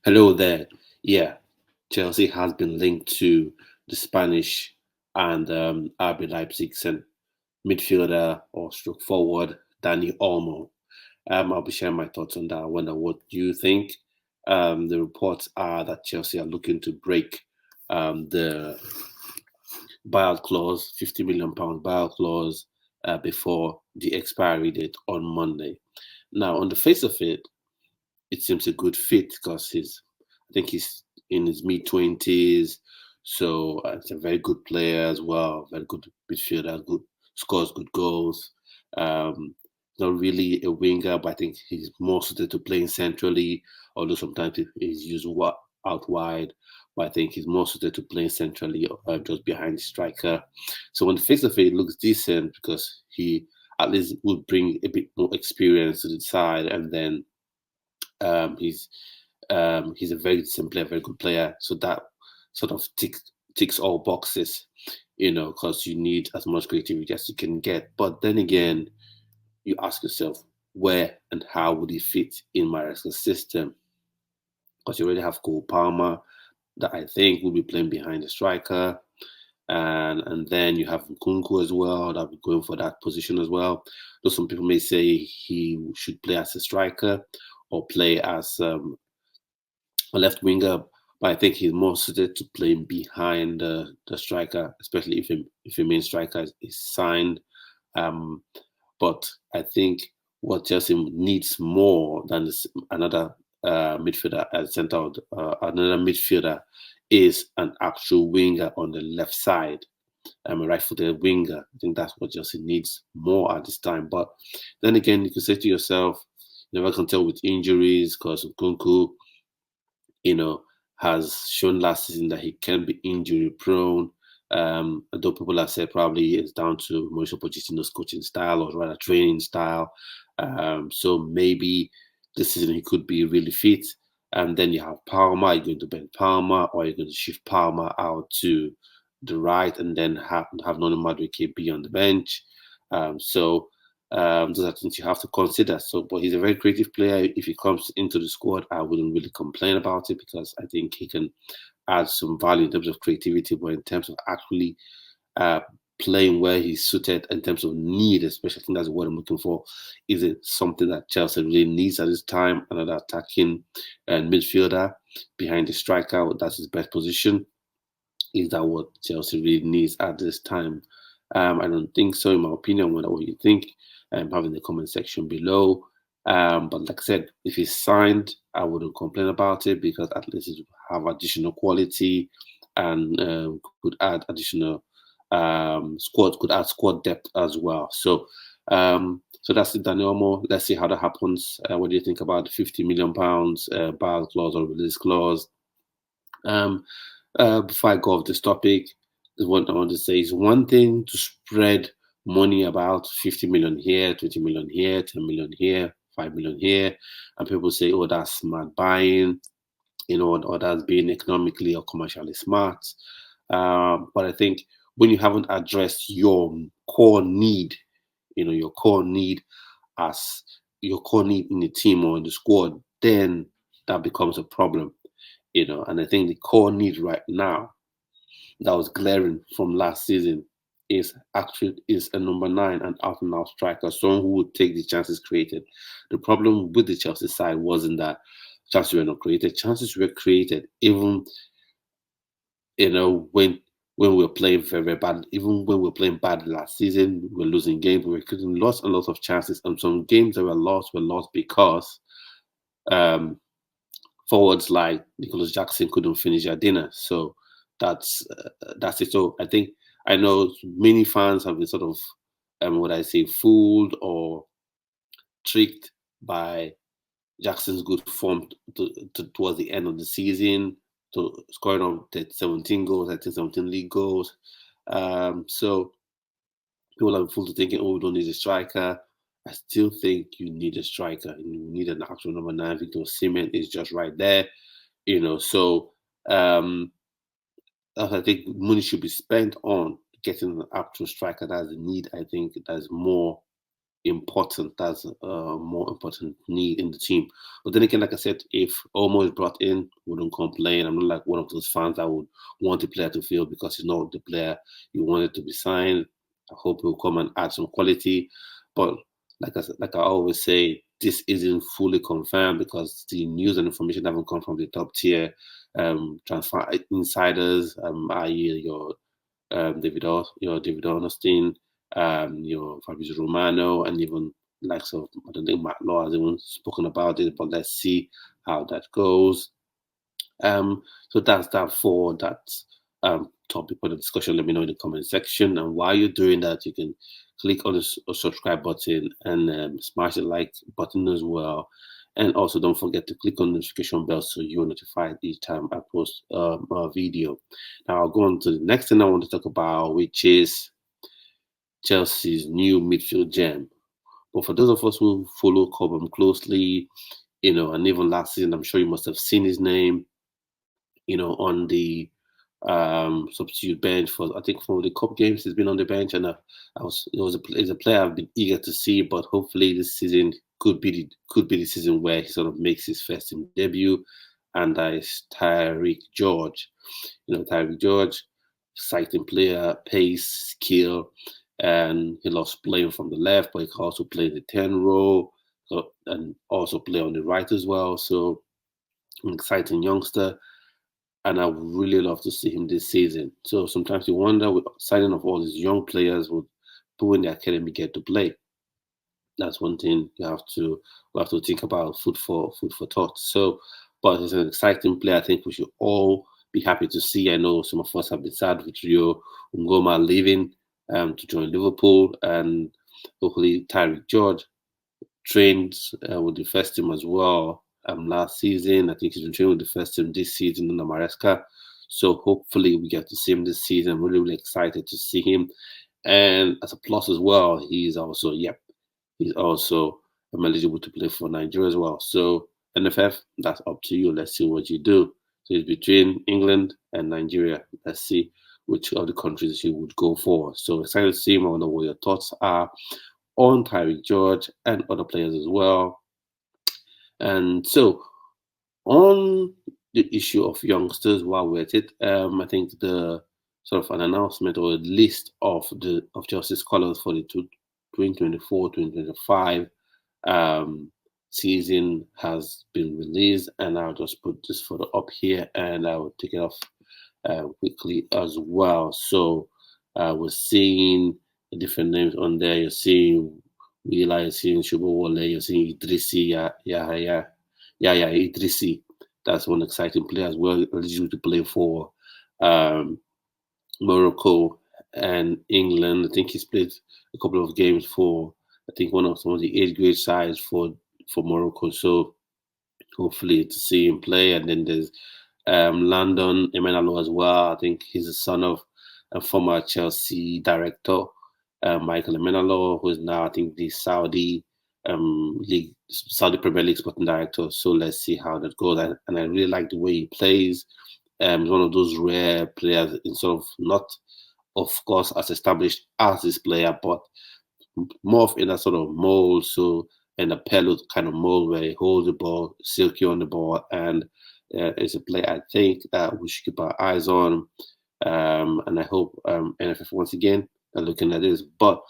Hello there. Yeah, Chelsea has been linked to the Spanish and RB Leipzig and midfielder or stroke forward Dani Olmo. I'll be sharing my thoughts on that. I wonder what you think. The reports are that Chelsea are looking to break the buyout clause, £50 million buyout clause, before the expiry date on Monday. Now, on the face of it seems a good fit because I think he's in his mid 20s, so he's a very good player as well, very good midfielder, good scores good goals. Not really a winger, but I think he's more suited to playing centrally, although sometimes he's used out wide. But I think he's more suited to playing centrally, just behind the striker. So on the face of it, it looks decent because he at least would bring a bit more experience to the side, and then um, he's he's a very decent player, very good player. So that sort of ticks all boxes, because you need as much creativity as you can get. But then again, you ask yourself, where and how would he fit in Maresca's system? Because you already have Cole Palmer that I think will be playing behind the striker. And then you have Nkunku as well that will be going for that position as well. Though some people may say he should play as a striker or play as a left winger, but I think he's more suited to playing behind the striker, especially if a main striker is signed. Um, but I think what Chelsea needs more than another midfielder at the center of another midfielder is an actual winger on the left side. A right-footed winger. I think that's what Chelsea needs more at this time. But then again, you can say to yourself, you never can tell with injuries because Kunku, you know, has shown last season that he can be injury prone. Although people have said probably it's down to Mauricio Pochettino's coaching style or rather training style. So maybe this season he could be really fit. And then you have Palmer, you're going to bench Palmer, or you're going to shift Palmer out to the right and then have Nono Madueke be on the bench. Those are things you have to consider. So, but he's a very creative player. If he comes into the squad, I wouldn't really complain about it because I think he can add some value in terms of creativity, but in terms of actually uh, playing where he's suited in terms of need, especially I think that's what I'm looking for. Is it something that Chelsea really needs at this time? Another attacking midfielder behind the striker, that's his best position. Is that what Chelsea really needs at this time? I don't think so, in my opinion. I wonder what you think. Have in the comment section below. But like I said, if he's signed, I wouldn't complain about it because at least it will have additional quality and could add additional squad depth as well. So that's it, Dani Olmo. Let's see how that happens. What do you think about the £50 million buyout clause or release clause? Um, before I go off this topic, what I want to say is one thing to spread money about 50 million here, 20 million here, 10 million here, 5 million here, and people say, oh, that's smart buying, or that's being economically or commercially smart. But I think when you haven't addressed your core need, your core need as your core need in the team or in the squad, then that becomes a problem. And I think the core need right now that was glaring from last season is a number 9 and out and out striker, someone who would take the chances created. The problem with the Chelsea side wasn't that chances were not created. Chances were created even when we were playing very, very bad. Even when we were playing bad last season, we were losing games. We were creating lots and lots of chances, and some games that were lost because um, forwards like Nicholas Jackson couldn't finish their dinner. So that's it. So I know many fans have been sort of what I say fooled or tricked by Jackson's good form towards the end of the season, to scoring on 17 goals, I think 17 league goals. So people are fooled to thinking, oh, we don't need a striker. I still think you need a striker. You need an actual number 9. Victor Osimhen is just right there. So I think money should be spent on getting an actual striker. That's the need. I think that's more important. That's a more important need in the team. But then again, like I said, if Olmo is brought in, wouldn't complain. I'm not like one of those fans that would want the player to fail because he's not the player you wanted to be signed. I hope he'll come and add some quality. But like I always say, this isn't fully confirmed because the news and information haven't come from the top tier transfer insiders, i.e. Your David Ornstein, your Fabrizio Romano, and even likes of I don't think Matt Law has even spoken about it, but let's see how that goes. So that's that for that topic for the discussion. Let me know in the comment section. And while you're doing that, you can click on the subscribe button and smash the like button as well. And also don't forget to click on the notification bell so you're notified each time I post a video. Now I'll go on to the next thing I want to talk about, which is Chelsea's new midfield gem. But for those of us who follow Cobham closely, and even last season, I'm sure you must have seen his name, on the substitute bench for I think for the cup games. He's been on the bench, and he's a player I've been eager to see. But hopefully this season could be the season where he sort of makes his first team debut, and that is Tyreek George. Tyreek George, exciting player, pace, skill, and he loves playing from the left, but he can also play the 10 role, and also play on the right as well. So an exciting youngster, and I would really love to see him this season. So sometimes you wonder, with signing of all these young players, would who in the academy get to play? That's one thing we have to think about. Food for thought. So, but he's an exciting player. I think we should all be happy to see. I know some of us have been sad with Rio Ngoma leaving to join Liverpool, and hopefully Tyreek George trained with the first team as well last season. I think he's been training with the first team this season under Maresca. So hopefully we get to see him this season. I'm really, really excited to see him. And as a plus as well, he's also eligible to play for Nigeria as well. So NFF, that's up to you. Let's see what you do. So it's between England and Nigeria. Let's see which of the countries you would go for. So excited to see him. I wonder what your thoughts are on Tyreek George and other players as well. And so, on the issue of youngsters, while we're at it, I think the sort of an announcement or a list of Chelsea's colours for the 2024-2025 season has been released, and I'll just put this photo up here, and I will take it off quickly as well. So we're seeing the different names on there. You're seeing Wheeler, you're seeing Shubowale, you're seeing Idrissi, Idrissi. That's one exciting player as well, eligible to play for Morocco and England. I think he's played a couple of games for, I think, some of the age grade sides for Morocco. So hopefully to see him play. And then there's Landon Emenalo as well. I think he's the son of a former Chelsea director, Michael Emenalo, who is now, I think, the Saudi Premier League sporting director. So let's see how that goes. And I really like the way he plays. He's one of those rare players in sort of not, of course, as established as this player, but more of in a sort of mold. So in a pellet kind of mold where he holds the ball, silky on the ball, and it's a player I think that we should keep our eyes on. And I hope NFF once again are looking at this. But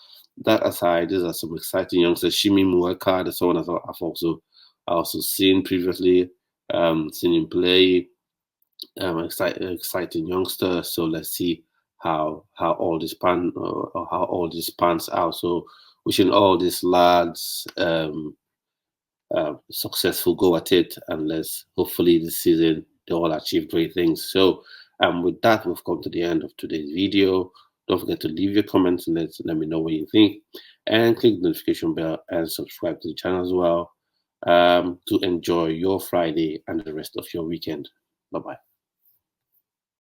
that aside, these are some exciting youngsters. Shimi Mueka, the someone I've also seen previously, seen him play. Exciting youngster. So let's see how all this pans out. So wishing all these lads successful go at it, and let's hopefully this season they all achieve great things. So with that, we've come to the end of today's video. Don't forget to leave your comments and let me know what you think, and click the notification bell and subscribe to the channel as well to enjoy your Friday and the rest of your weekend. Bye bye.